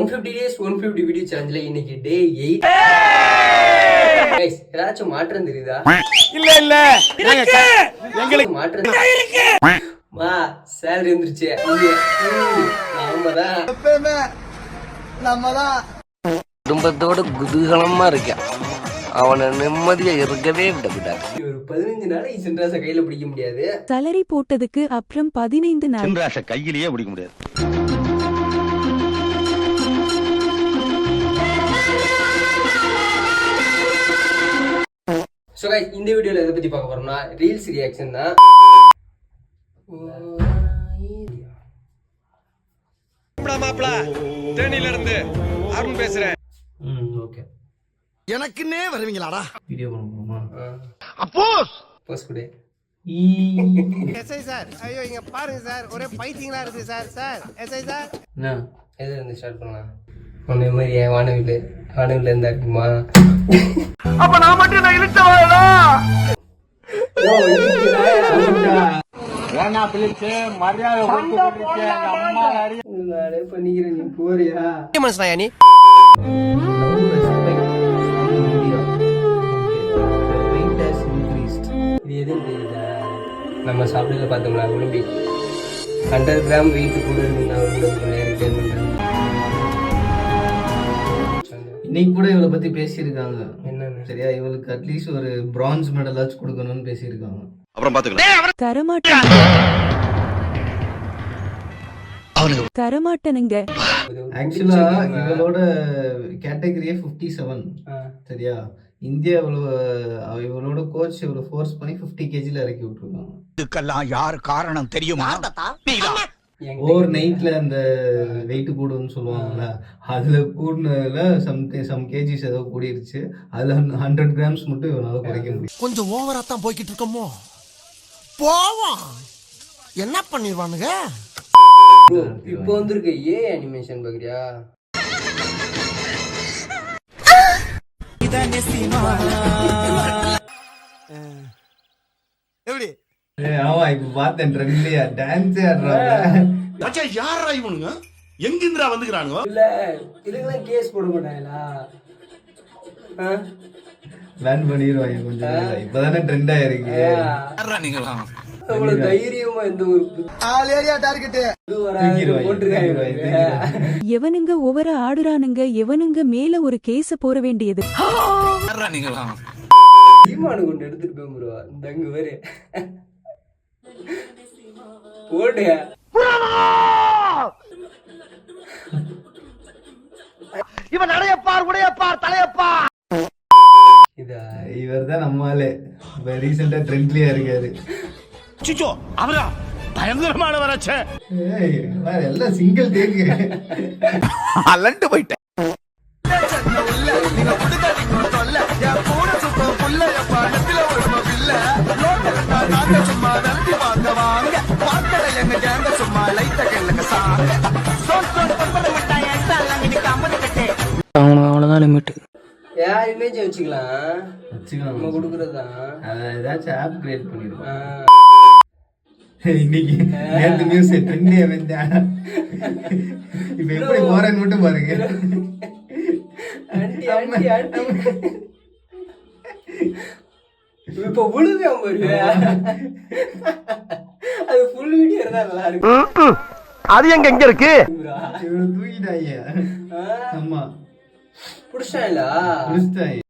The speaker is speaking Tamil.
150 days 150 வீடியோ சேலஞ்சில் இன்னைக்கு டே 8. ஏதாச்சும் மாற்றம் தெரியுதா? இல்ல எங்களுக்கு மாற்றம் மா சேலரி வந்துருச்சு. நம்மதான் குடும்பத்தோட குதூகலமா இருக்கேன். அவனை நிம்மதியா இருக்கவே விடக்கூடாது. ஒரு 15 நாள் சென்ட்ராச கையில பிடிக்க முடியாது. சலரி போட்டதுக்கு அப்புறம் 15 நாள் சென்ட்ராச கையிலேயே பிடிக்க முடியாது. ஸோ கைஸ், இந்த வீடியோவில் எதை பற்றி பார்க்க போகிறோம்னா ரீல்ஸ் ரியாக்ஷன் தான். இருந்து அருண் பேசுறேன். ஓகே, எனக்குன்னே வருவீங்களாடா? வீடியோ பண்ண போகிறோமா? அப்போஸ் போஸ்ட் கொடு. எஸ்ஐ சார், ஐயோ இங்க பாருங்க சார், ஒரே பைத்தியங்களா இருக்கு சார். சார் எஸ்ஐ சார், என்ன எதில் இருந்து ஸ்டார்ட் பண்ணலாம்? உன்னை மாதிரி என் வானவில் இருந்தா இருக்குமா? அப்ப நான் மட்டும் நான் இழுத்த வரடா. ஏன்னா பிளிச்சு மரியாதை கொடுத்துக்கிட்டே அம்மா நானே பண்ணிக்கிறேன், நீ போறியா? மனுஷனா நீ? இது எதுவும் தெரியுதா? நம்ம சாப்பிடல பார்த்தோம்னா ஒலிம்பிக் 100 கிராம் வெயிட் கூட இன்னைக்கு கூட இவளை பத்தி பேசியிருக்காங்க. என்னன்னு சரியா, இவளுக்கு அட்லீஸ்ட் ஒரு பிரான்ஸ் மெடலாச்சும் கொடுக்கணும்னு பேசியிருக்காங்க. அப்புறம் பாத்துக்கலாம். தரமாட்டனுங்க. ஆக்சுவலா இவளோட கேட்டகரியே 57. சரியா, இந்தியா இவளோட கோச் இவளை ஃபோர்ஸ் பண்ணி 50 kgல இறக்கி விட்டுருக்காங்க. இதுக்கெல்லாம் யார் காரணம் தெரியுமா? ஓவர் நைட்ல அந்த வெயிட் கூடுன்னு சொல்லுவாங்கல்ல, அதுல கூடுனதுல சம் கேஜிஸ் ஏதோ கூடிருச்சு. அதுல 100 கிராம்ஸ் மட்டும் இவனால குறைக்க முடியும். கொஞ்சம் ஓவரா தான் போய்கிட்டு இருக்கோமோ. போவோம், என்ன பண்ணிடுவானுங்க? இப்போ வந்திருக்க அனிமேஷன் பாக்குறியா? எப்படி? ஆமா, இப்ப பார்த்தேன் ட்ரெண்ட்லயா டான்ஸே ஆடுறாங்க. மச்சான் யாரா இவனுங்க? எங்க இந்திரா வந்துக்கறானுங்க? இல்ல இதுக்கெல்லாம் கேஸ் போட மாட்டாங்களா? பிளான் பண்ணிடுவாங்க கொஞ்சம் நாள்ல. இப்பதானே ட்ரெண்ட் ஆயிருக்கு. அவ்வளவு தைரியமா எந்த ஒரு எவனுங்க ஒவ்வொரு ஆடுறானுங்க, எவனுங்க மேல ஒரு கேஸ போட வேண்டியது. சீமானு கொண்டு எடுத்துட்டு போய் ப்ரோ. இந்த அங்க வேறு ஓடு இவன் நடையப்பார், உடையப்பார், தலையப்பார். இதா இவர் தான் நம்மாலே இப்ப ரீசெண்டா ட்ரெண்ட்லயா இருக்காரு. சிச்சோ அவரா பயங்கரமான வரச்சே. எல்லாம் சிங்கிள் டேக் அலண்டு போயிட்டேன். அவ்வளவுதான் லிமிட். யார் இமேஜ் வச்சுக்கலாம் நம்ம வச்சுக்கலாம். கொடுக்கறதுதான். ஏதாச்சும் ஆப் கிரியேட் பண்ணிருக்கோம். இன்னைக்கு நேத்து நியூஸ் ட்ரெண்டே வந்தேன். இப்ப எப்படி போறேன்னு மட்டும் பாருங்க. ஆண்டி ஆண்டி ஆண்டி இப்ப விழுவேன் பாரு. அது ஃபுல் வீடியோ இருந்தா நல்லா இருக்கு. அது எங்க இருக்கு? இவனை தூக்கிட்டாங்க. ஆமா, புடிச்சாங்களா? புடிச்சிட்டாங்க.